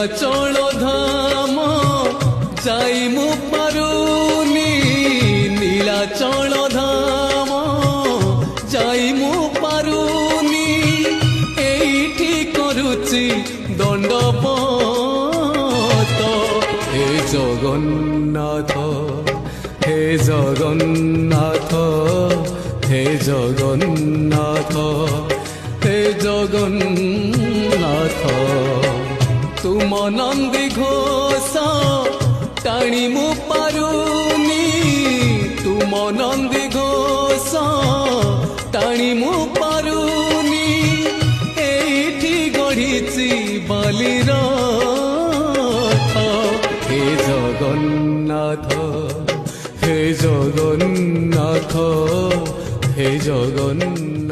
নীলাচল ধাম যাই মু পারুনি, নীলাচল ধাম যাই মু পারুনি, এইটি করুচি দণ্ডপত। হে জগন্নাথ, হে জগন্নাথ, হে জগন্নাথ, হে জগন্নাথ। তুম নন্দী ঘোষ টাণি মু পারুনি, তুম নন্দী ঘোষ টাণি মু পারুনি, এইটি গড়িছি বালির রথ। হে জগন্নাথ, হে জগন্নাথ, হে জগন্নাথ।